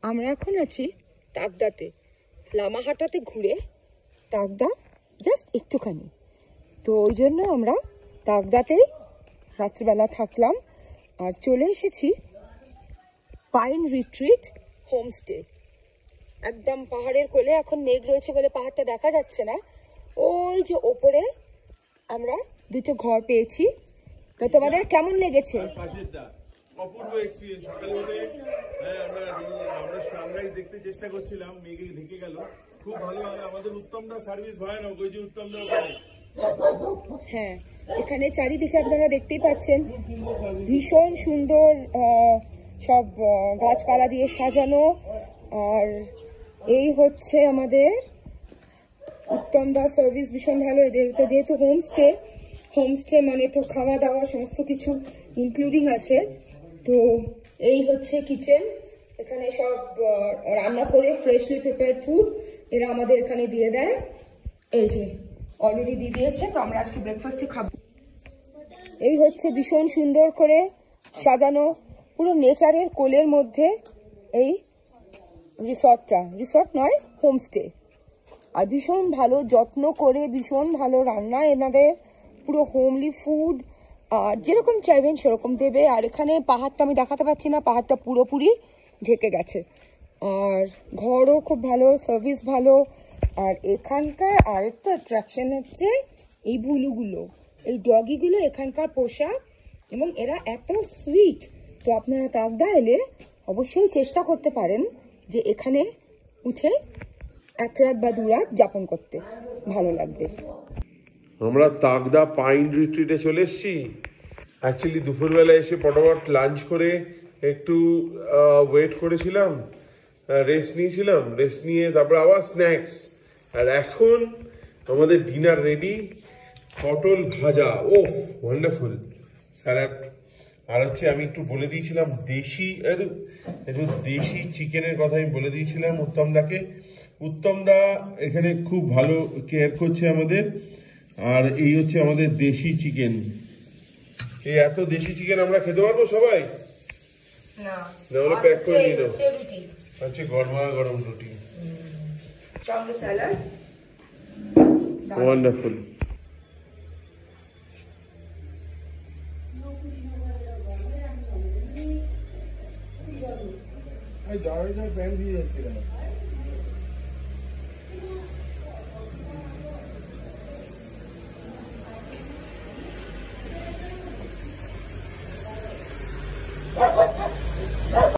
আমরা এখন আছি তাকদাতে, লামাহাটাতে ঘুরে তাকদা জাস্ট একটুখানি, তো ওই জন্য আমরা তাকদাতেই রাত্রিবেলা থাকলাম আর চলে এসেছি পাইন রিট্রিট হোমস্টে। একদম পাহাড়ের কোলে, এখন মেঘ রয়েছে বলে পাহাড়টা দেখা যাচ্ছে না। ওই যে ওপরে আমরা দুটো ঘর পেয়েছি। তো তোমাদের কেমন লেগেছে? অপূর্ব এক্সপেরিয়েন্স। সকালে উঠে আমরা সানরাইজ দেখতে চেষ্টা করছিলাম, মেঘে ঢেকে গেল, খুব ভালো। আর আমাদের উত্তমদা সার্ভিস ভয়ানক, ওই যে উত্তমদা, হ্যাঁ এখানে চারিদিকে আপনারা দেখতেই পাচ্ছেন ভীষণ সুন্দর সব গাছপালা দিয়ে সাজানো। আর এই হচ্ছে আমাদের উত্তমদা সার্ভিস ভীষণ ভালো। এদের তো যেহেতু হোমস্টে মানে তো খাওয়া দাওয়া সমস্ত কিছু ইনক্লুডিং আছে। তো এই হচ্ছে কিচেন, এখানে সব রান্না করে ফ্রেশলি প্রিপেয়ার্ড ফুড এরা আমাদের এখানে দিয়ে দেয়। এই যে অলরেডি দিয়ে দিয়েছে, তো আমরা আজকে ব্রেকফাস্টে খাবো। এই হচ্ছে ভীষণ সুন্দর করে সাজানো পুরো নেচারের কোলের মধ্যে এই রিসর্ট নয় হোমস্টে। আর ভীষণ ভালো যত্ন করে, ভীষণ ভালো রান্না এনাদের, পুরো হোমলি ফুড, আর যেরকম চাইবেন সেরকম দেবে। আর এখানে পাহাড়টা আমি দেখাতে পাচ্ছি না, পাহাড়টা পুরোপুরি ঢেকে গেছে। আর ঘরও খুব ভালো, সার্ভিস ভালো। আর এখানকার আরেকটা অ্যাট্রাকশন হচ্ছে এই ভুলুগুলো, এই ডগিগুলো এখানকার পোষা, এবং এরা এত সুইট। তো আপনারা তাকদা এলে অবশ্যই চেষ্টা করতে পারেন যে এখানে উঠে এক রাত বা 2 রাত যাপন করতে, ভালো লাগবে। আমরা তাকদা পাইন রিট্রিটে চলে এসেছি। অ্যাকচুয়ালি দুপুরবেলা এসে ফটাফট লাঞ্চ করে একটু ওয়েট করেছিলাম, রেস্ট নিয়ে তারপর আবার স্ন্যাক্স। আর এখন আমাদের ডিনার রেডি, পটল ভাজা, ওফ ওয়ান্ডারফুল, স্যালাড। আর হচ্ছে আমি একটু বলে দিয়েছিলাম দেশি চিকেনের কথা আমি বলে দিয়েছিলাম উত্তমদা এখানে খুব ভালো কেয়ার করছে আমাদের। আর এই হচ্ছে আমাদের দেশি চিকেন। এই এত দেশি চিকেন আমরা খেতে পারবো সবাই? না, প্যাক করে নিয়ে দাও। আচ্ছা, গরম রুটি, স্যালাড, ওয়ান্ডারফুল। প্যান দিয়ে যাচ্ছে।